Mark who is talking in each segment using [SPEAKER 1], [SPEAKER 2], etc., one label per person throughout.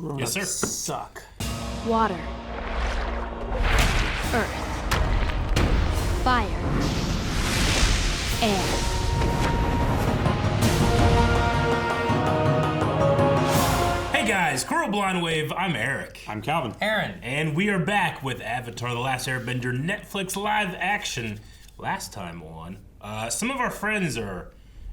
[SPEAKER 1] Yes, sir.
[SPEAKER 2] Suck.
[SPEAKER 3] Water. Earth. Fire. Air.
[SPEAKER 1] Hey guys, Coral Blind Wave, I'm Eric.
[SPEAKER 2] I'm Calvin.
[SPEAKER 4] Aaron.
[SPEAKER 1] And we are back with Avatar: The Last Airbender Netflix live action. Last time on, some of our friends are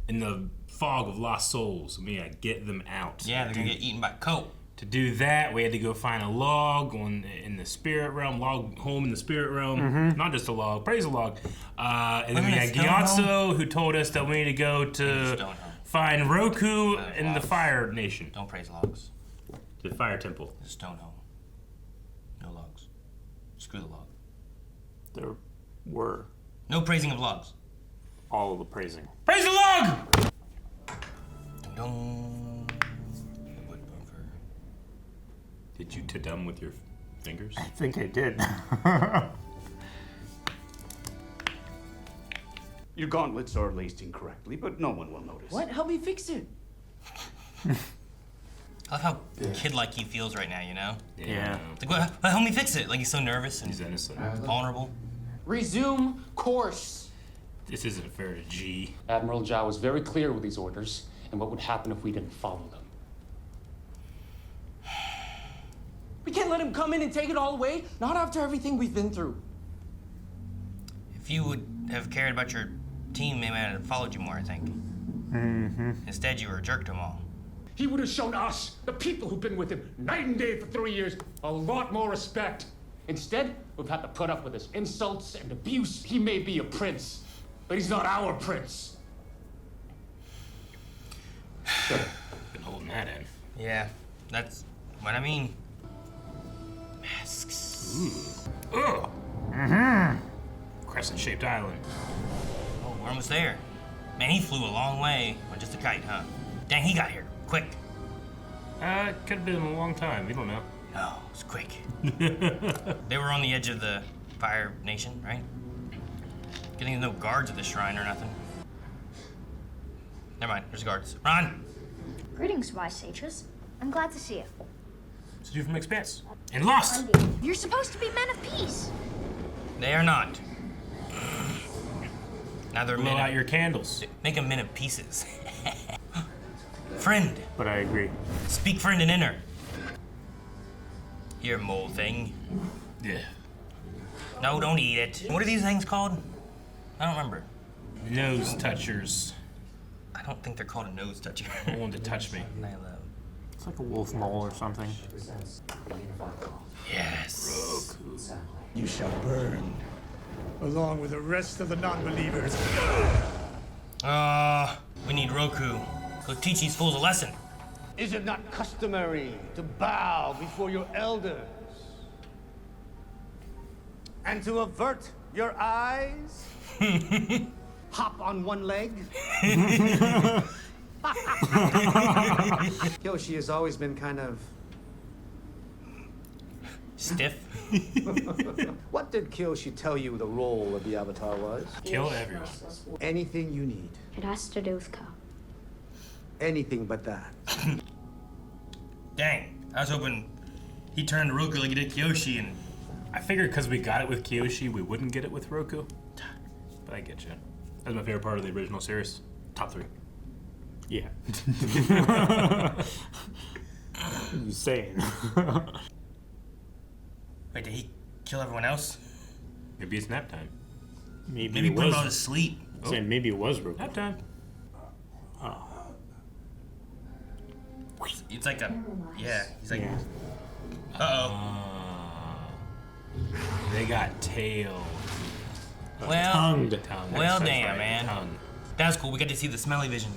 [SPEAKER 1] in the fog of lost souls, and we gotta get them out.
[SPEAKER 4] Yeah, they're gonna get eaten by Cope.
[SPEAKER 1] To do that, we had to go find a log in the spirit realm, log home in the spirit realm. Not just a log, praise a log. And then we had Gyatso, who told us that we need to go to find Roku in the Fire Nation.
[SPEAKER 4] Don't praise logs.
[SPEAKER 1] The Fire Temple.
[SPEAKER 4] The stone home. No logs. Screw the log.
[SPEAKER 2] There were
[SPEAKER 4] No praising of logs.
[SPEAKER 2] all of the praising.
[SPEAKER 1] Praise the log!
[SPEAKER 4] Dun dun. The wood bunker.
[SPEAKER 1] Did you ta-dum with your fingers?
[SPEAKER 2] I think I did.
[SPEAKER 5] Your gauntlets are laced incorrectly, but no one will notice.
[SPEAKER 6] What? Help me fix it.
[SPEAKER 4] I like how kid-like he feels right now, you know?
[SPEAKER 2] Yeah.
[SPEAKER 4] It's like, what? Help me fix it. Like he's so nervous and
[SPEAKER 1] He's innocent.
[SPEAKER 4] vulnerable.
[SPEAKER 6] Resume course.
[SPEAKER 1] This isn't fair to G.
[SPEAKER 7] Admiral Zhao was very clear with these orders and what would happen if we didn't follow them.
[SPEAKER 6] We can't let him come in and take it all away. Not after everything we've been through.
[SPEAKER 4] If you would have cared about your team, maybe I'd have followed you more, I think. Instead, you were a jerk to them all.
[SPEAKER 7] He would have shown us, the people who've been with him night and day for 3 years, a lot more respect. Instead, we've had to put up with his insults and abuse. He may be a prince, but he's not our prince.
[SPEAKER 1] Been holding that in.
[SPEAKER 4] Yeah, that's what I mean. Masks.
[SPEAKER 1] Ugh. Crescent-shaped island.
[SPEAKER 4] Oh, we're almost there. Man, he flew a long way on just a kite, huh? Dang, he got here quick.
[SPEAKER 1] It could have been a long time. We don't know.
[SPEAKER 4] No, it was quick. They were on the edge of the Fire Nation, right? Good thing there's no guards at the shrine or nothing. Never mind, there's guards. Run!
[SPEAKER 8] Greetings, wise sages. I'm glad to see you.
[SPEAKER 1] It's you from Expanse. And Lost!
[SPEAKER 8] You're supposed to be men of peace.
[SPEAKER 4] They are not. Now they're
[SPEAKER 1] Blow
[SPEAKER 4] men
[SPEAKER 1] out
[SPEAKER 4] of,
[SPEAKER 1] your candles.
[SPEAKER 4] make them men of pieces. Friend.
[SPEAKER 2] But I agree.
[SPEAKER 4] Speak friend and enter. Here, mole thing.
[SPEAKER 1] Yeah.
[SPEAKER 4] No, don't eat it. What are these things called? I don't remember.
[SPEAKER 1] Nose touchers.
[SPEAKER 4] I don't think they're called a nose toucher.
[SPEAKER 1] No one to touch me.
[SPEAKER 2] It's like a wolf mole or something.
[SPEAKER 4] Yes.
[SPEAKER 9] You shall burn, along with the rest of the non-believers.
[SPEAKER 4] We need Roku. Go teach these fools a lesson.
[SPEAKER 10] Is it not customary to bow before your elders? And to avert your eyes? Hop on one leg?
[SPEAKER 6] Kyoshi has always been kind of...
[SPEAKER 4] Stiff.
[SPEAKER 10] What did Kyoshi tell you the role of the Avatar was?
[SPEAKER 1] Kill everyone.
[SPEAKER 10] Anything you need.
[SPEAKER 8] It has to do with Ka.
[SPEAKER 10] Anything but that.
[SPEAKER 4] Dang, I was hoping he turned Roku like he did Kyoshi, and
[SPEAKER 1] I figured because we got it with Kyoshi, we wouldn't get it with Roku. But I get you. That's my favorite part of the original series. Top 3.
[SPEAKER 2] Yeah. What are you saying?
[SPEAKER 4] wait, did he kill everyone else?
[SPEAKER 1] Maybe it's nap time.
[SPEAKER 4] Maybe
[SPEAKER 2] it
[SPEAKER 4] put him all to
[SPEAKER 2] was.
[SPEAKER 4] sleep.
[SPEAKER 2] Saying maybe it was Roku.
[SPEAKER 1] Nap time.
[SPEAKER 2] Oh.
[SPEAKER 4] It's like a, yeah, he's like,
[SPEAKER 2] Yeah.
[SPEAKER 1] They got tail.
[SPEAKER 4] well,
[SPEAKER 2] Tongued.
[SPEAKER 1] Tongue.
[SPEAKER 4] well,
[SPEAKER 1] That's
[SPEAKER 4] damn,
[SPEAKER 1] right,
[SPEAKER 4] man.
[SPEAKER 1] Tongue.
[SPEAKER 4] That's cool. We got to see the smelly vision.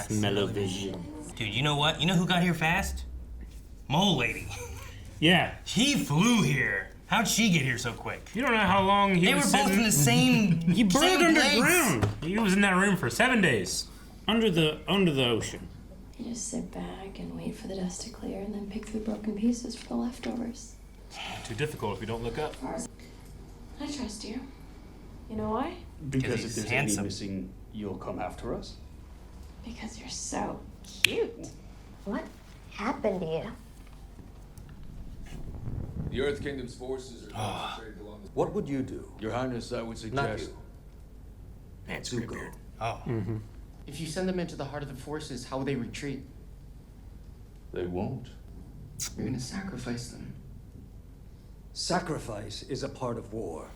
[SPEAKER 2] Smell-o-vision.
[SPEAKER 4] Dude, you know what? You know who got here fast? Mole Lady.
[SPEAKER 2] Yeah.
[SPEAKER 4] He flew here. How'd she get here so quick?
[SPEAKER 1] You don't know how long he
[SPEAKER 4] They were
[SPEAKER 1] was
[SPEAKER 4] both
[SPEAKER 1] sitting.
[SPEAKER 4] in the same.
[SPEAKER 2] He burrowed
[SPEAKER 4] same place.
[SPEAKER 2] underground.
[SPEAKER 1] He was in that room for 7 days.
[SPEAKER 2] Under the ocean.
[SPEAKER 11] You just sit back and wait for the dust to clear and then pick through the broken pieces for the leftovers.
[SPEAKER 1] Too difficult if you don't look up.
[SPEAKER 11] I trust you. You know why?
[SPEAKER 5] Because
[SPEAKER 4] he's
[SPEAKER 5] if there's
[SPEAKER 4] handsome.
[SPEAKER 5] any missing, you'll come after us.
[SPEAKER 11] Because you're so cute.
[SPEAKER 8] What happened to you?
[SPEAKER 12] The Earth Kingdom's forces are concentrated along the...
[SPEAKER 13] What would you do?
[SPEAKER 12] Your Highness, I would
[SPEAKER 13] Not
[SPEAKER 12] suggest...
[SPEAKER 13] you.
[SPEAKER 1] Man,
[SPEAKER 13] Zuko.
[SPEAKER 4] Oh.
[SPEAKER 6] If you send them into the heart of the forces, how will they retreat?
[SPEAKER 12] They won't.
[SPEAKER 6] You're gonna sacrifice them.
[SPEAKER 13] Sacrifice is a part of war.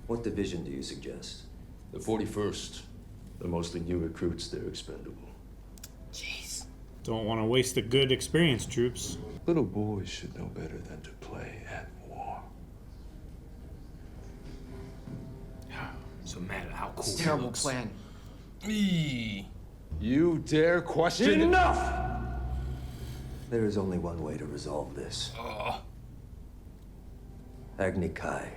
[SPEAKER 13] What division do you suggest?
[SPEAKER 12] The 41st. They're mostly new recruits. They're expendable.
[SPEAKER 4] Jeez.
[SPEAKER 2] Don't want to waste the good experienced troops.
[SPEAKER 12] Little boys should know better than to play at war.
[SPEAKER 1] So mad at how cool
[SPEAKER 6] It's a
[SPEAKER 1] it
[SPEAKER 6] terrible
[SPEAKER 1] looks.
[SPEAKER 6] plan.
[SPEAKER 4] Eee.
[SPEAKER 12] You dare question...
[SPEAKER 6] Enough!
[SPEAKER 13] There is only one way to resolve this.
[SPEAKER 4] Oh.
[SPEAKER 13] Agni Kai.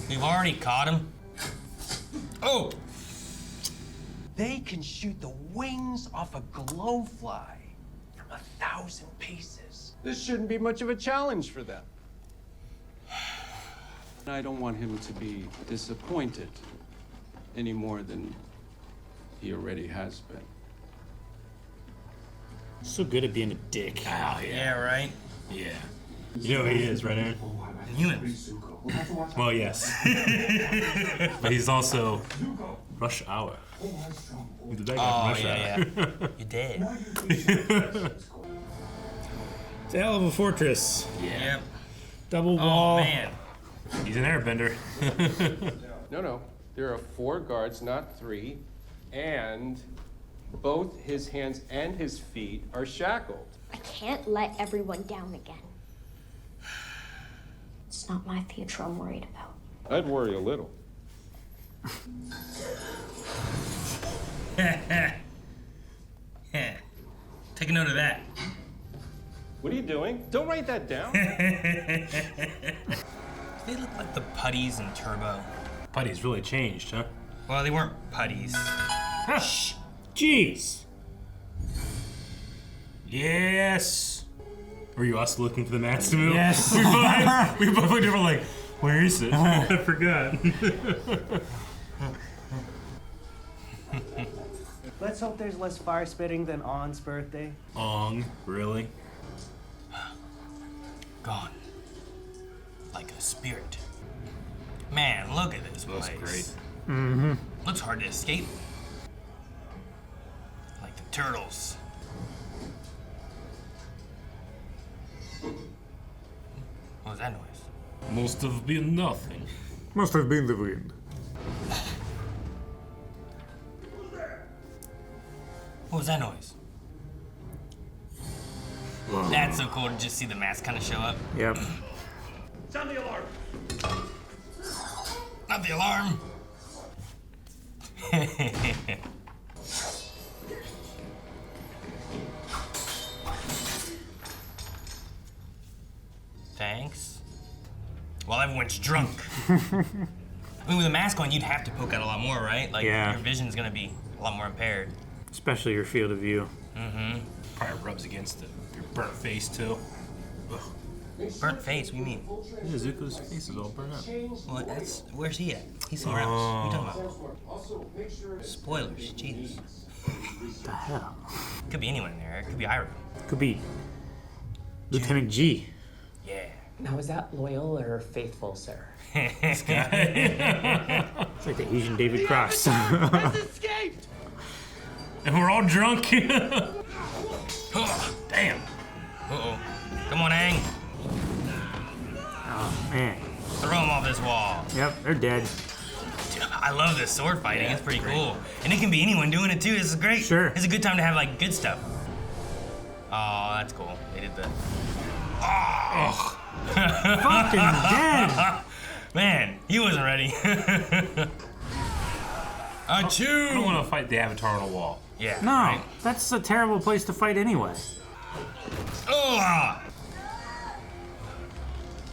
[SPEAKER 4] We've already caught him. Oh!
[SPEAKER 10] They can shoot the wings off a glowfly from 1,000 paces.
[SPEAKER 14] This shouldn't be much of a challenge for them. I don't want him to be disappointed any more than he already has been.
[SPEAKER 2] So good at being a dick.
[SPEAKER 1] Oh,
[SPEAKER 4] Yeah, right?
[SPEAKER 1] Yeah. You know who he is, right, Aaron?
[SPEAKER 4] Human.
[SPEAKER 1] Well, yes. But he's also Rush Hour. He's the bad guy
[SPEAKER 4] Oh,
[SPEAKER 1] from Rush
[SPEAKER 4] yeah,
[SPEAKER 1] Hour.
[SPEAKER 4] yeah. You're dead.
[SPEAKER 2] It's a hell of a fortress.
[SPEAKER 4] Yep.
[SPEAKER 2] Double
[SPEAKER 4] Oh,
[SPEAKER 2] wall.
[SPEAKER 4] man.
[SPEAKER 1] He's an airbender.
[SPEAKER 14] No. There are 4 guards, not 3. And both his hands and his feet are shackled.
[SPEAKER 8] I can't let everyone down again. It's not my future I'm worried about.
[SPEAKER 14] I'd worry a little.
[SPEAKER 4] Take a note of that.
[SPEAKER 14] What are you doing? Don't write that down.
[SPEAKER 4] They look like the putties in Turbo.
[SPEAKER 1] Putty's really changed, huh?
[SPEAKER 4] Well, they weren't putties.
[SPEAKER 2] Shh. Jeez.
[SPEAKER 1] Yes. Were you also looking for the mats to move?
[SPEAKER 2] Yes.
[SPEAKER 1] we both looked over like, where is it? I forgot.
[SPEAKER 10] Let's hope there's less fire spitting than On's birthday.
[SPEAKER 1] Ong, really?
[SPEAKER 4] Gone. Like a spirit. Man, look at this place.
[SPEAKER 1] That's great.
[SPEAKER 2] Mm-hmm.
[SPEAKER 4] Looks hard to escape. Like the turtles. What was that noise?
[SPEAKER 1] Must have been nothing.
[SPEAKER 2] Must have been the wind.
[SPEAKER 4] What was that noise?
[SPEAKER 2] Wow.
[SPEAKER 4] That's so cool to just see the mask kind of show up.
[SPEAKER 2] Yep.
[SPEAKER 7] Sound the alarm.
[SPEAKER 4] Not the alarm. Thanks. Well, everyone's drunk. I mean, with a mask on, you'd have to poke out a lot more, right? Like,
[SPEAKER 2] Yeah.
[SPEAKER 4] your vision's gonna be a lot more impaired.
[SPEAKER 2] Especially your field of view.
[SPEAKER 4] Mm-hmm.
[SPEAKER 1] Probably rubs against your burnt face, too. Ugh.
[SPEAKER 4] Burnt face? What do you mean?
[SPEAKER 1] Yeah, Zuko's face is all burnt up.
[SPEAKER 4] Well, that's... Where's he at? He's somewhere else. What are you talking about? Spoilers. Jesus.
[SPEAKER 2] What the hell?
[SPEAKER 4] Could be anyone in there. It could be Iroh.
[SPEAKER 2] Could be Lieutenant G.
[SPEAKER 4] Yeah.
[SPEAKER 6] Now, is that loyal or faithful, sir?
[SPEAKER 1] This guy.
[SPEAKER 2] It's like the Asian David Cross.
[SPEAKER 10] Has escaped!
[SPEAKER 1] And we're all drunk.
[SPEAKER 4] Oh,
[SPEAKER 1] damn.
[SPEAKER 4] Uh-oh. Come on, Aang.
[SPEAKER 2] Oh, man.
[SPEAKER 4] Throw him off this wall.
[SPEAKER 2] Yep, they're dead.
[SPEAKER 4] Dude, I love this sword fighting. It's pretty cool. And it can be anyone doing it, too. This is great.
[SPEAKER 2] Sure.
[SPEAKER 4] It's a good time to have, like, good stuff. Oh, that's cool. They did the... Oh.
[SPEAKER 2] Fucking dead.
[SPEAKER 4] Man, he wasn't ready. Achoo!
[SPEAKER 1] I don't want to fight the Avatar on a wall.
[SPEAKER 4] Yeah.
[SPEAKER 2] No,
[SPEAKER 4] right?
[SPEAKER 2] that's a terrible place to fight anyway.
[SPEAKER 4] Oh!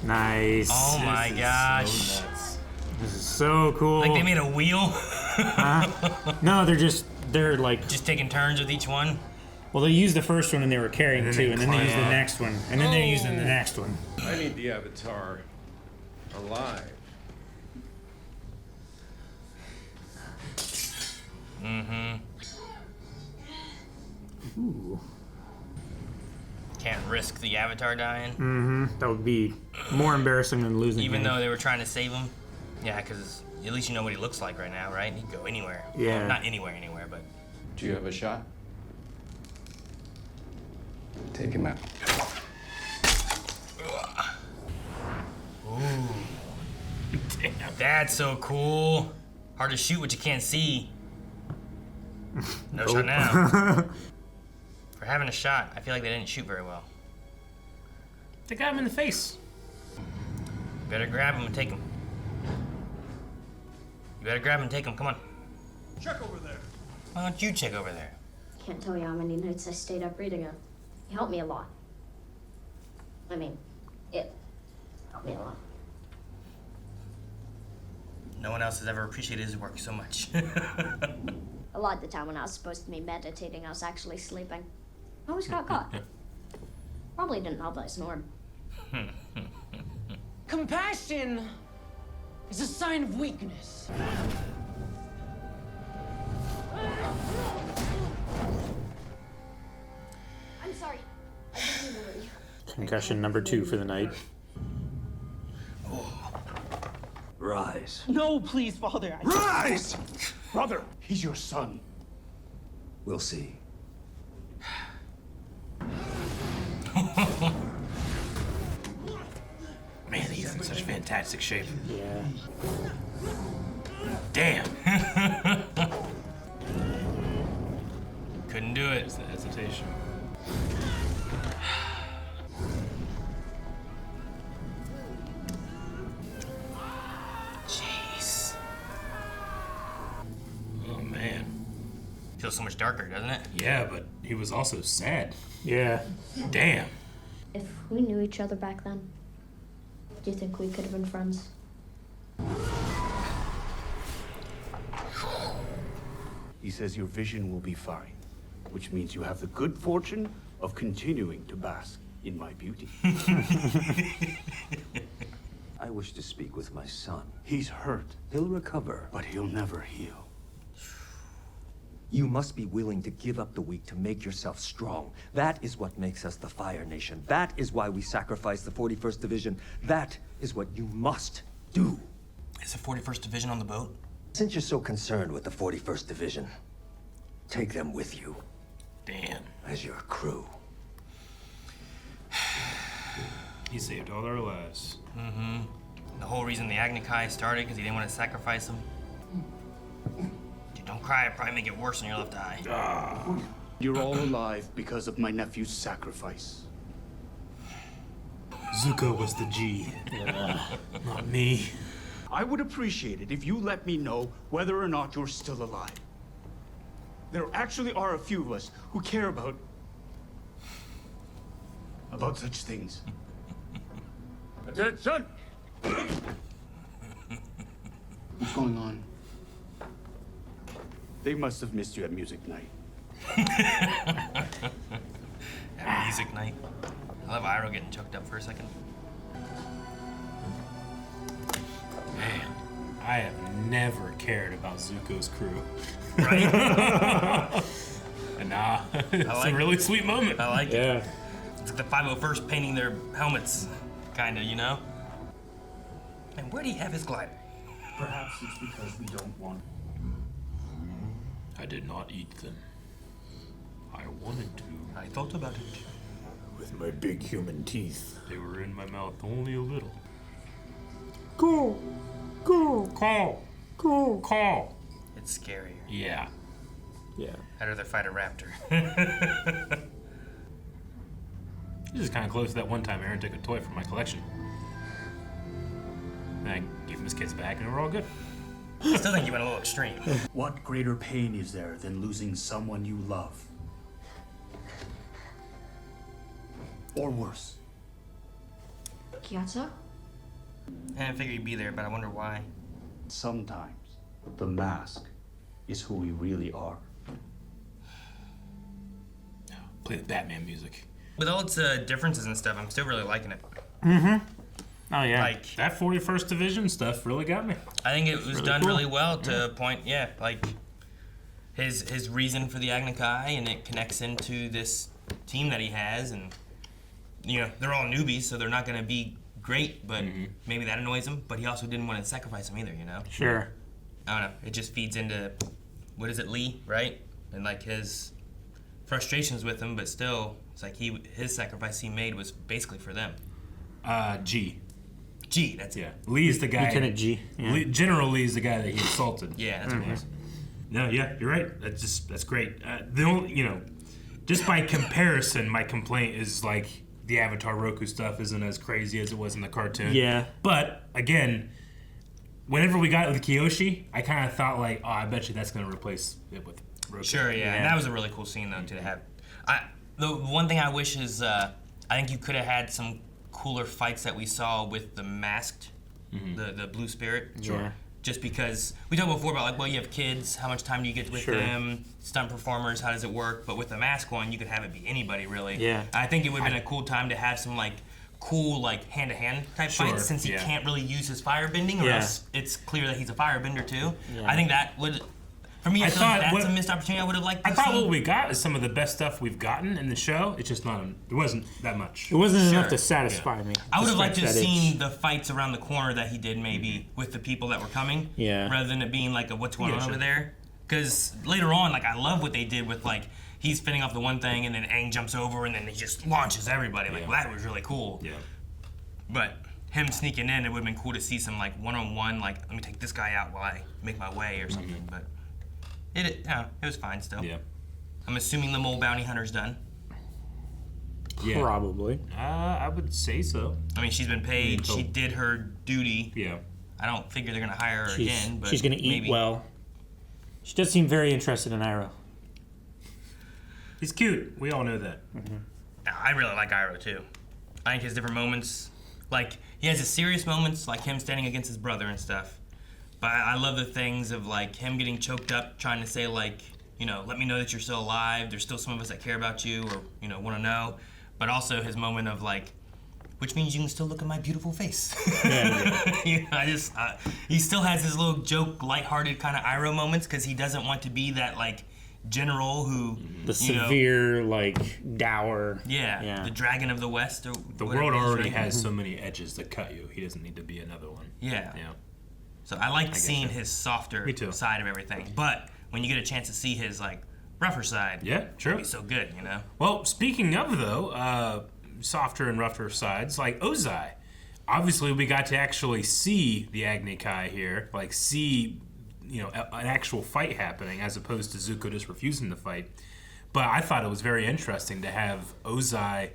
[SPEAKER 2] Nice.
[SPEAKER 4] Oh my gosh.
[SPEAKER 1] So nuts.
[SPEAKER 2] This is so cool.
[SPEAKER 4] Like they made a wheel?
[SPEAKER 2] No, they're like...
[SPEAKER 4] Just taking turns with each one?
[SPEAKER 2] Well, they used the first one and they were carrying
[SPEAKER 1] And then
[SPEAKER 2] two,
[SPEAKER 1] they
[SPEAKER 2] and then they used the
[SPEAKER 1] climb up.
[SPEAKER 2] next one, and then they used the next one.
[SPEAKER 14] I need the Avatar alive.
[SPEAKER 4] risk the Avatar dying.
[SPEAKER 2] Mm-hmm. That would be more embarrassing than losing
[SPEAKER 4] Even
[SPEAKER 2] him.
[SPEAKER 4] though they were trying to save him. Yeah, because at least you know what he looks like right now, right? He'd go anywhere.
[SPEAKER 2] Yeah.
[SPEAKER 4] Well, not anywhere, but...
[SPEAKER 14] Do you have a shot?
[SPEAKER 12] Take him out.
[SPEAKER 4] Ooh. Damn. That's so cool. Hard to shoot what you can't see. No shot now. For having a shot, I feel like they didn't shoot very well.
[SPEAKER 1] They got him in the face.
[SPEAKER 4] Better grab him and take him. You better grab him and take him, come on.
[SPEAKER 10] Check over there.
[SPEAKER 4] Why don't you check over there?
[SPEAKER 8] Can't tell you how many nights I stayed up reading it. He helped me a lot. I mean, it helped me a lot.
[SPEAKER 4] No one else has ever appreciated his work so much.
[SPEAKER 8] A lot of the time when I was supposed to be meditating, I was actually sleeping. I always got caught. Probably didn't help that I snored.
[SPEAKER 6] Compassion is a sign of weakness.
[SPEAKER 8] I'm sorry. I didn't mean to hurt you.
[SPEAKER 2] Concussion number 2 for the night.
[SPEAKER 13] Rise.
[SPEAKER 6] No, please, Father.
[SPEAKER 5] Rise! Brother, he's your son.
[SPEAKER 13] We'll see.
[SPEAKER 1] Man, he's in such fantastic shape.
[SPEAKER 2] Yeah.
[SPEAKER 1] Damn.
[SPEAKER 4] Couldn't do it.
[SPEAKER 1] There's the hesitation.
[SPEAKER 4] Jeez.
[SPEAKER 1] Oh, man.
[SPEAKER 4] Feels so much darker, doesn't it?
[SPEAKER 1] Yeah, but he was also sad.
[SPEAKER 2] Yeah.
[SPEAKER 1] Damn.
[SPEAKER 8] If we knew each other back then, do you think we could have been friends?
[SPEAKER 5] He says your vision will be fine, which means you have the good fortune of continuing to bask in my beauty.
[SPEAKER 13] I wish to speak with my son.
[SPEAKER 5] He's hurt,
[SPEAKER 13] He'll recover.
[SPEAKER 5] but he'll never heal.
[SPEAKER 13] You must be willing to give up the weak to make yourself strong. That is what makes us the Fire Nation. That is why we sacrifice the 41st Division. That is what you must do.
[SPEAKER 4] Is the 41st Division on the boat?
[SPEAKER 13] Since you're so concerned with the 41st Division, take them with you
[SPEAKER 1] Damn.
[SPEAKER 13] as your crew.
[SPEAKER 1] He saved all our lives.
[SPEAKER 4] Mm-hmm. The whole reason the Agni started because he didn't want to sacrifice him. Dude, don't cry. It'll probably make it worse in your left eye.
[SPEAKER 5] You're all alive because of my nephew's sacrifice.
[SPEAKER 1] Zuko was the G. Not me.
[SPEAKER 5] I would appreciate it if you let me know whether or not you're still alive. There actually are a few of us who care about such things.
[SPEAKER 7] That's it, son.
[SPEAKER 5] What's going on? They must have missed you at music night.
[SPEAKER 4] At music night. I love Iroh getting choked up for a second.
[SPEAKER 1] Man, I have never cared about Zuko's crew.
[SPEAKER 4] Right?
[SPEAKER 1] And nah, it's
[SPEAKER 4] like
[SPEAKER 1] a really sweet moment.
[SPEAKER 4] I like it.
[SPEAKER 2] Yeah.
[SPEAKER 4] It's like the 501st painting their helmets, kind of, you know? And where do you have his glider?
[SPEAKER 5] Perhaps it's because we don't want.
[SPEAKER 1] I did not eat them. I wanted to.
[SPEAKER 4] I thought about it.
[SPEAKER 2] With my big human teeth.
[SPEAKER 1] They were in my mouth only a little.
[SPEAKER 2] Go! Go!
[SPEAKER 1] Call!
[SPEAKER 2] Go!
[SPEAKER 1] Call!
[SPEAKER 4] It's scarier.
[SPEAKER 1] Yeah.
[SPEAKER 2] Yeah.
[SPEAKER 4] I'd rather fight a raptor.
[SPEAKER 1] This is kind of close to that one time Aaron took a toy from my collection. And I gave him his kids back and we're all good.
[SPEAKER 4] I still think you went a little extreme.
[SPEAKER 5] What greater pain is there than losing someone you love? Or worse.
[SPEAKER 8] Gyatso?
[SPEAKER 4] I didn't figure you'd be there, but I wonder why.
[SPEAKER 5] Sometimes the mask is who we really are.
[SPEAKER 1] Play the Batman music.
[SPEAKER 4] With all its differences and stuff, I'm still really liking it.
[SPEAKER 2] Mm-hmm. Oh, yeah.
[SPEAKER 4] Like,
[SPEAKER 1] That 41st Division stuff really got me.
[SPEAKER 4] I think it was
[SPEAKER 1] really
[SPEAKER 4] done
[SPEAKER 1] cool.
[SPEAKER 4] really well to point, yeah, like his reason for the Agni and it connects into this team that he has, and they're all newbies, so they're not going to be great, but maybe that annoys him. But he also didn't want to sacrifice him either,
[SPEAKER 2] Sure.
[SPEAKER 4] I don't know. It just feeds into, what is it, Lee, right? And like his frustrations with him, but still, it's like his sacrifice he made was basically for them.
[SPEAKER 1] G.
[SPEAKER 4] G, that's it.
[SPEAKER 1] Yeah. Lee's the guy.
[SPEAKER 2] Lieutenant G. Yeah.
[SPEAKER 1] General Lee's the guy that he assaulted.
[SPEAKER 4] Yeah, that's what it was.
[SPEAKER 1] No, yeah, you're right. That's great. The only, just by comparison, my complaint is like the Avatar Roku stuff isn't as crazy as it was in the cartoon.
[SPEAKER 2] Yeah.
[SPEAKER 1] But again, whenever we got with Kyoshi, I kind of thought like, oh, I bet you that's going to replace it with Roku.
[SPEAKER 4] Sure, yeah. And that was a really cool scene though to have. The one thing I wish is I think you could have had some cooler fights that we saw with the masked, the blue spirit.
[SPEAKER 2] Sure.
[SPEAKER 4] Just because we talked before about like, well, you have kids, how much time do you get with them? Stunt performers, how does it work? But with the mask one, you could have it be anybody really.
[SPEAKER 2] Yeah.
[SPEAKER 4] I think it would have been a cool time to have some like cool like hand-to-hand type fights since he can't really use his firebending, or else it's clear that he's a firebender too. Yeah. I think that would. For me, I feel like that's a missed opportunity I would have liked to see.
[SPEAKER 1] I thought what we got is some of the best stuff we've gotten in the show. It's just not, it wasn't that much.
[SPEAKER 2] It wasn't enough to satisfy me.
[SPEAKER 4] I would have liked to have seen the fights around the corner that he did maybe with the people that were coming.
[SPEAKER 2] Yeah.
[SPEAKER 4] Rather than it being like a what's going on over there. Because later on, like I love what they did with like, he's fending off the one thing and then Aang jumps over and then he just launches everybody. Like that was really cool. Yeah. But him sneaking in, it would have been cool to see some like one-on-one, like let me take this guy out while I make my way or something. But it was fine still. Yeah. I'm assuming the mole bounty hunter's done.
[SPEAKER 1] Yeah.
[SPEAKER 2] Probably.
[SPEAKER 1] I would say so.
[SPEAKER 4] I mean, she's been paid. She did her duty.
[SPEAKER 1] Yeah.
[SPEAKER 4] I don't figure they're gonna hire her again. But
[SPEAKER 2] she's gonna eat well. She does seem very interested in Iroh.
[SPEAKER 1] He's cute. We all know that.
[SPEAKER 4] I really like Iroh too. I think his different moments, like he has his serious moments, like him standing against his brother and stuff. But I love the things of like him getting choked up, trying to say like, let me know that you're still alive. There's still some of us that care about you or, want to know. But also his moment of like, which means you can still look at my beautiful face. He still has his little joke, lighthearted kind of Iroh moments because he doesn't want to be that like general who
[SPEAKER 2] the severe like dour.
[SPEAKER 4] Yeah, the Dragon of the West. Or
[SPEAKER 1] the world already has so many edges to cut you. He doesn't need to be another one.
[SPEAKER 4] Yeah. So I like seeing his softer side of everything. But when you get a chance to see his like rougher side,
[SPEAKER 1] true.
[SPEAKER 4] It'll be so good,
[SPEAKER 1] Well, speaking of though, softer and rougher sides, like Ozai. Obviously, we got to actually see the Agni Kai here, like see, an actual fight happening as opposed to Zuko just refusing to fight. But I thought it was very interesting to have Ozai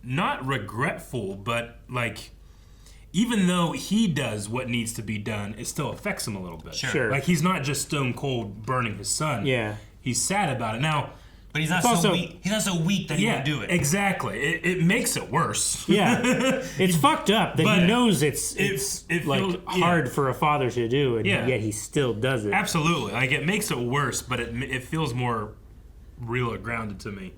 [SPEAKER 1] not regretful, but like, even though he does what needs to be done, it still affects him a little bit.
[SPEAKER 2] Sure.
[SPEAKER 1] Like, he's not just stone cold burning his son.
[SPEAKER 2] Yeah.
[SPEAKER 1] He's sad about it. Now,
[SPEAKER 4] but he's not so weak. He's not so weak that he won't do it.
[SPEAKER 1] Exactly. It makes it worse.
[SPEAKER 2] Yeah. It's fucked up that he knows it's like hard for a father to do, and yet he still does it.
[SPEAKER 1] Absolutely. Like, it makes it worse, but it feels more real or grounded to me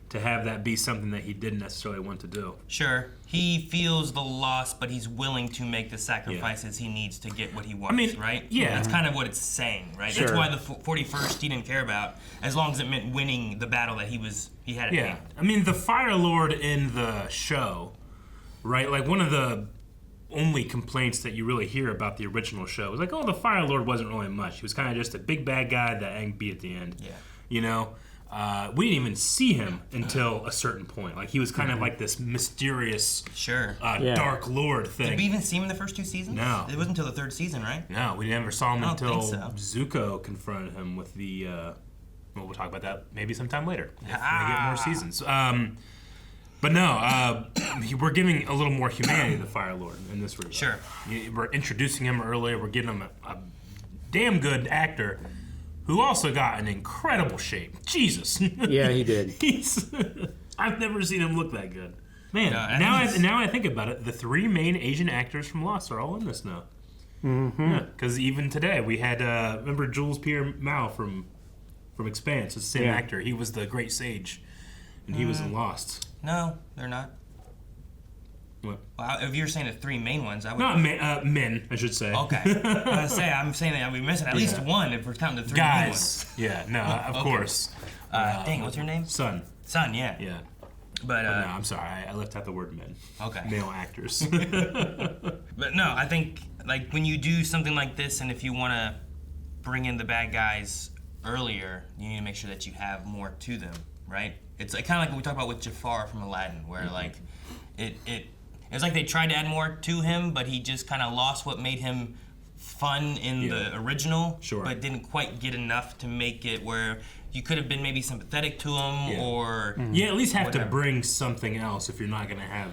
[SPEAKER 1] to have that be something that he didn't necessarily want to do.
[SPEAKER 4] Sure. He feels the loss, but he's willing to make the sacrifices he needs to get what he wants, right?
[SPEAKER 1] Yeah.
[SPEAKER 4] That's kind of what it's saying, right?
[SPEAKER 1] Sure.
[SPEAKER 4] That's why the 41st he didn't care about, as long as it meant winning the battle that he had at hand.
[SPEAKER 1] I mean, the Fire Lord in the show, right? Like, one of the only complaints that you really hear about the original show was like, oh, the Fire Lord wasn't really much. He was kind of just a big bad guy that Aang beat at the end. Yeah. We didn't even see him until a certain point. Like, he was kind of like this mysterious, dark lord thing.
[SPEAKER 4] Did we even see him in the first two seasons?
[SPEAKER 1] No.
[SPEAKER 4] It wasn't until the third season, right?
[SPEAKER 1] No, we never saw him until Zuko confronted him with the... well, we'll talk about that maybe sometime later if we get more seasons. But no, we're giving a little more humanity to the Fire Lord in this regard.
[SPEAKER 4] Sure.
[SPEAKER 1] We're introducing him earlier. We're giving him a damn good actor who also got an incredible shape. Jesus.
[SPEAKER 2] Yeah, he did.
[SPEAKER 1] I've never seen him look that good. Man, now I think about it, the three main Asian actors from Lost are all in this now.
[SPEAKER 2] Mm-hmm.
[SPEAKER 1] Because even today, we had, remember Jules Pierre Mao from Expanse, it's the same actor. He was the Great Sage, and he was in Lost.
[SPEAKER 4] No, they're not.
[SPEAKER 1] What?
[SPEAKER 4] Well, if you're saying the three main ones, I would...
[SPEAKER 1] Not men, I should say.
[SPEAKER 4] Okay. I'm saying that we're missing at least one if we're counting the three
[SPEAKER 1] guys. Yeah, no, of course.
[SPEAKER 4] Dang, what's your name?
[SPEAKER 1] Sun.
[SPEAKER 4] Sun, yeah.
[SPEAKER 1] Yeah.
[SPEAKER 4] But
[SPEAKER 1] no, I'm sorry, I left out the word men.
[SPEAKER 4] Okay.
[SPEAKER 1] Male actors.
[SPEAKER 4] But no, I think like when you do something like this, and if you want to bring in the bad guys earlier, you need to make sure that you have more to them, right? It's like, kind of like what we talked about with Jafar from Aladdin, where like it was like they tried to add more to him, but he just kind of lost what made him fun in the original, but didn't quite get enough to make it where you could have been maybe sympathetic to him or
[SPEAKER 1] at least have to bring something else if you're not going to have,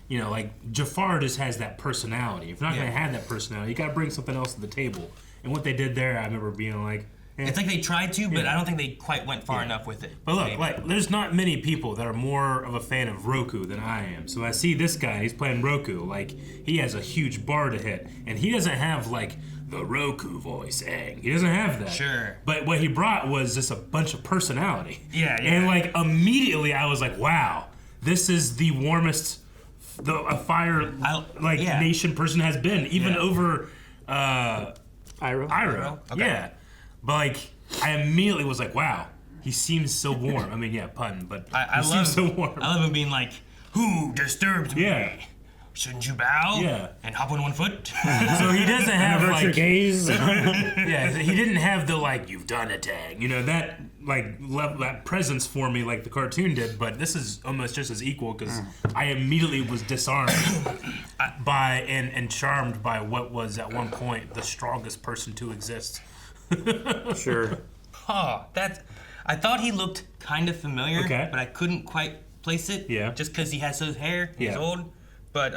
[SPEAKER 1] you know, like Jafar just has that personality. If you're not going to have that personality, you got to bring something else to the table. And what they did there, I remember being like,
[SPEAKER 4] it's like they tried to, but I don't think they quite went far enough with it.
[SPEAKER 1] But look, like, there's not many people that are more of a fan of Roku than I am. So I see this guy, he's playing Roku, like, he has a huge bar to hit. And he doesn't have, like, the Roku voice, Aang. He doesn't have that.
[SPEAKER 4] Sure.
[SPEAKER 1] But what he brought was just a bunch of personality.
[SPEAKER 4] Yeah.
[SPEAKER 1] And, like, immediately I was like, wow, this is the warmest a fire, nation person has been, even over Iroh.
[SPEAKER 4] Okay.
[SPEAKER 1] Yeah. But, like, I immediately was like, wow, he seems so warm. I mean, yeah, pun, but he seems so warm.
[SPEAKER 4] I love him being like, who disturbed me?
[SPEAKER 1] Yeah.
[SPEAKER 4] Shouldn't you bow?
[SPEAKER 1] Yeah.
[SPEAKER 4] And hop on one foot?
[SPEAKER 1] So he doesn't have,
[SPEAKER 2] Avert
[SPEAKER 1] like...
[SPEAKER 2] your gaze.
[SPEAKER 1] Yeah, he didn't have the, like, you've done a tag. You know, that, like, that presence for me like the cartoon did, but this is almost just as equal because I immediately was disarmed by and charmed by what was, at one point, the strongest person to exist.
[SPEAKER 2] Sure.
[SPEAKER 4] Oh, I thought he looked kind of familiar, but I couldn't quite place it.
[SPEAKER 1] Yeah.
[SPEAKER 4] Just because he has his hair, he's old. But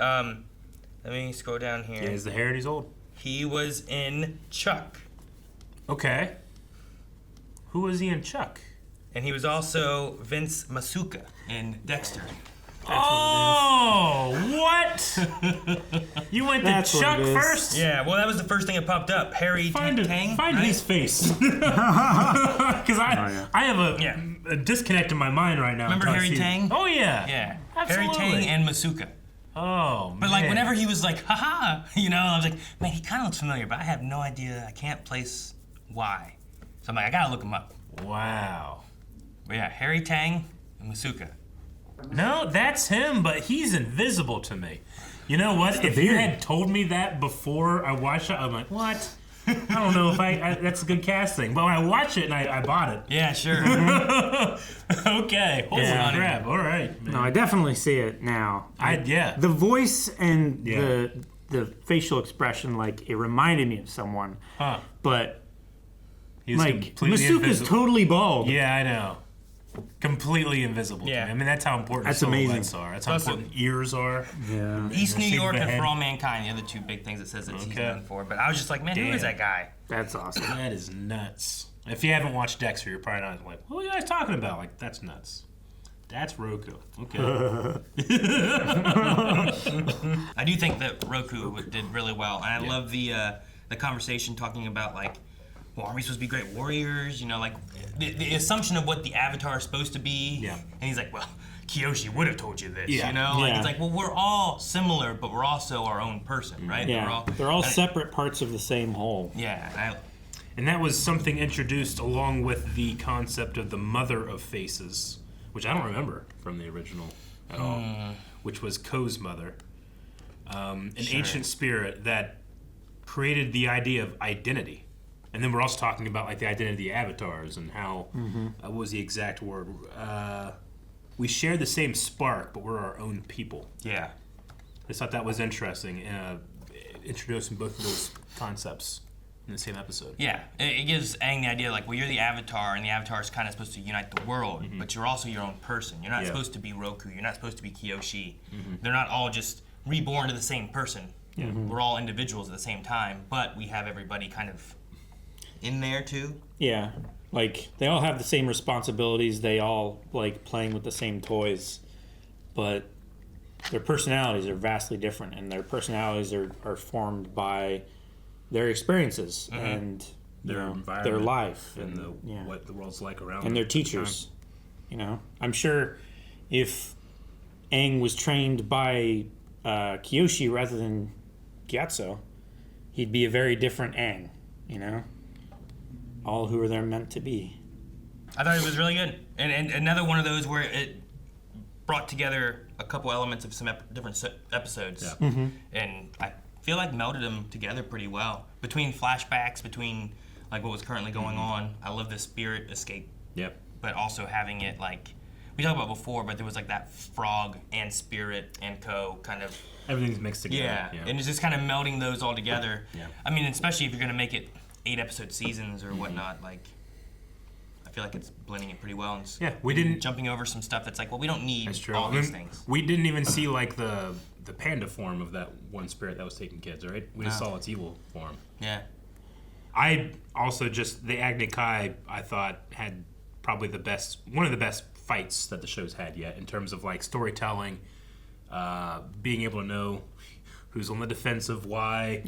[SPEAKER 4] let me scroll down here.
[SPEAKER 1] Yeah, he has the hair and he's old.
[SPEAKER 4] He was in Chuck.
[SPEAKER 1] Okay. Who was he in Chuck?
[SPEAKER 4] And he was also Vince Masuka in Dexter.
[SPEAKER 1] What? You went to Chuck first?
[SPEAKER 4] Yeah, well, that was the first thing that popped up. Harry Tang.
[SPEAKER 1] Find his face. Because I have a disconnect in my mind right now.
[SPEAKER 4] Remember Harry Tang?
[SPEAKER 1] Oh, yeah.
[SPEAKER 4] Yeah.
[SPEAKER 1] Absolutely.
[SPEAKER 4] Harry Tang and Masuka.
[SPEAKER 1] Oh,
[SPEAKER 4] But, like, whenever he was like, haha, you know, I was like, man, he kind of looks familiar, but I have no idea. I can't place why. So I'm like, I gotta look him up.
[SPEAKER 1] Wow.
[SPEAKER 4] But yeah, Harry Tang and Masuka.
[SPEAKER 1] No, that's him, but he's invisible to me. You know what? If you had told me that before I watched it, I'm like, what? I don't know if that's a good casting. But when I watched it and I bought it.
[SPEAKER 4] Yeah, sure.
[SPEAKER 1] Okay. Holy crap. All right. Man.
[SPEAKER 2] No, I definitely see it now.
[SPEAKER 1] The
[SPEAKER 2] voice and the facial expression, like, it reminded me of someone.
[SPEAKER 1] Huh.
[SPEAKER 2] But,
[SPEAKER 1] he's
[SPEAKER 2] like, Masuka's totally bald.
[SPEAKER 1] Yeah, I know. Completely invisible to me. I mean, that's how important
[SPEAKER 2] That's amazing.
[SPEAKER 1] silhouettes are. That's how important ears are.
[SPEAKER 2] Yeah.
[SPEAKER 4] East New York and For All Mankind, the other two big things it says that he's known for. But I was just like, man, who is that guy?
[SPEAKER 2] That's awesome.
[SPEAKER 1] That is nuts. If you haven't watched Dexter, you're probably not like, what are you guys talking about? Like, that's nuts. That's Roku. Okay.
[SPEAKER 4] I do think that Roku did really well. And I love the conversation talking about, like, well, are we supposed to be great warriors? You know, like, the assumption of what the Avatar is supposed to be.
[SPEAKER 1] Yeah.
[SPEAKER 4] And he's like, well, Kyoshi would have told you this,
[SPEAKER 1] Yeah.
[SPEAKER 4] you know? Like, it's like, well, we're all similar, but we're also our own person, right?
[SPEAKER 2] Yeah, they're all separate parts of the same whole.
[SPEAKER 4] Yeah.
[SPEAKER 1] And that was something introduced along with the concept of the mother of faces, which I don't remember from the original at all, which was Ko's mother. An ancient spirit that created the idea of identity. And then we're also talking about, like, the identity of the avatars and how, what was the exact word? We share the same spark, but we're our own people.
[SPEAKER 4] Yeah.
[SPEAKER 1] I just thought that was interesting, introducing both of those concepts in the same episode.
[SPEAKER 4] Yeah, it gives Aang the idea, like, well, you're the Avatar, and the Avatar is kind of supposed to unite the world, but you're also your own person. You're not supposed to be Roku. You're not supposed to be Kyoshi. They're not all just reborn to the same person. We're all individuals at the same time, but we have everybody kind of in there too.
[SPEAKER 2] Yeah, like, they all have the same responsibilities. They all like playing with the same toys, but their personalities are vastly different, and their personalities are formed by their experiences and
[SPEAKER 1] their environment,
[SPEAKER 2] their life,
[SPEAKER 1] and what the world's like around them.
[SPEAKER 2] And their teachers. You know, I'm sure if Aang was trained by Kyoshi rather than Gyatso, he'd be a very different Aang. You know, all who are there meant to be.
[SPEAKER 4] I thought it was really good, and another one of those where it brought together a couple elements of some different episodes,
[SPEAKER 2] Mm-hmm.
[SPEAKER 4] and I feel like melded them together pretty well. Between flashbacks, between like what was currently going on. I love the spirit escape.
[SPEAKER 1] Yep.
[SPEAKER 4] But also having it like we talked about before, but there was like that frog and spirit and co kind of
[SPEAKER 1] everything's mixed together.
[SPEAKER 4] Yeah, and it's just kind of melding those all together.
[SPEAKER 1] Yeah.
[SPEAKER 4] I mean, especially if you're gonna make it 8-episode seasons or whatnot, like I feel like it's blending it pretty well. And
[SPEAKER 1] Yeah, we didn't
[SPEAKER 4] jumping over some stuff that's like, well, we don't need
[SPEAKER 1] That's true.
[SPEAKER 4] all these things.
[SPEAKER 1] We didn't even see like the panda form of that one spirit that was taking kids, right? We just
[SPEAKER 4] No.
[SPEAKER 1] saw its evil form.
[SPEAKER 4] Yeah.
[SPEAKER 1] I also just the Agni Kai I thought had probably one of the best fights that the show's had yet in terms of like storytelling, being able to know who's on the defensive, why,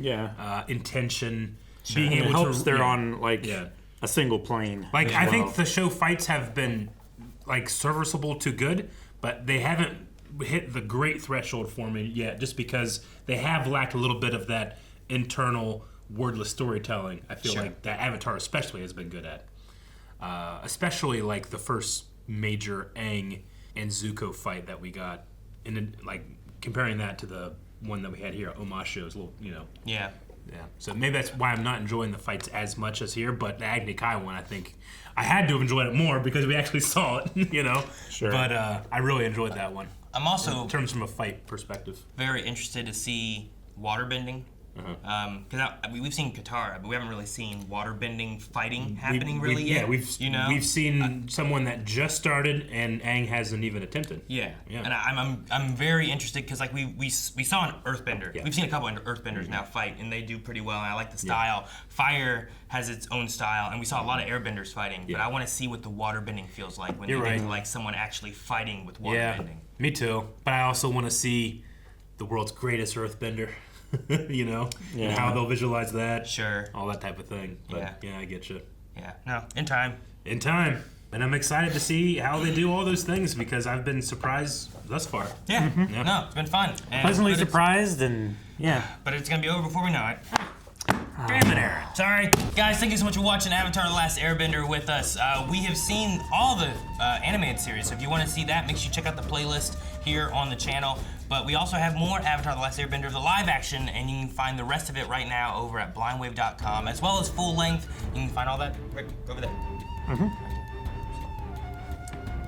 [SPEAKER 1] intention, being able
[SPEAKER 2] it helps
[SPEAKER 1] to
[SPEAKER 2] they're
[SPEAKER 1] yeah.
[SPEAKER 2] on like
[SPEAKER 1] Yeah.
[SPEAKER 2] a single plane.
[SPEAKER 1] Like
[SPEAKER 2] as
[SPEAKER 1] I
[SPEAKER 2] well.
[SPEAKER 1] think the show fights have been like serviceable to good, but they haven't hit the great threshold for me yet, just because they have lacked a little bit of that internal wordless storytelning. I feel like that Avatar especially has been good at, especially like the first major Aang and Zuko fight that we got, and like comparing that to the one that we had here, Omasho is a little,
[SPEAKER 4] Yeah.
[SPEAKER 1] Yeah, so maybe that's why I'm not enjoying the fights as much as here. But the Agni Kai one, I think I had to have enjoyed it more because we actually saw it,
[SPEAKER 2] Sure.
[SPEAKER 1] But I really enjoyed that one.
[SPEAKER 4] I'm also
[SPEAKER 1] in terms from a fight perspective.
[SPEAKER 4] Very interested to see waterbending. Because we've seen Katara, but we haven't really seen waterbending fighting happening yet.
[SPEAKER 1] Yeah, we've seen someone that just started, and Aang hasn't even attempted.
[SPEAKER 4] Yeah. And I'm very interested because like we saw an Earthbender. We've seen a couple of Earthbenders now fight, and they do pretty well. And I like the style. Fire has its own style, and we saw a lot of Airbenders fighting. But I want to see what the waterbending feels like when they get to like someone actually fighting with waterbending.
[SPEAKER 1] Yeah, me too. But I also want to see the world's greatest Earthbender. And how they'll visualize that.
[SPEAKER 4] Sure.
[SPEAKER 1] All that type of thing. But yeah, I get you.
[SPEAKER 4] Yeah. No, in time.
[SPEAKER 1] In time. And I'm excited to see how they do all those things because I've been surprised thus far.
[SPEAKER 4] Yeah. No, it's been fun.
[SPEAKER 2] Pleasantly surprised and
[SPEAKER 4] But it's gonna be over before we know it. Damn it, Aaron. Sorry. Guys, thank you so much for watching Avatar The Last Airbender with us. We have seen all the animated series, so if you want to see that, make sure you check out the playlist here on the channel. But we also have more Avatar The Last Airbender, the live action, and you can find the rest of it right now over at blindwave.com, as well as full length. You can find all that right over there.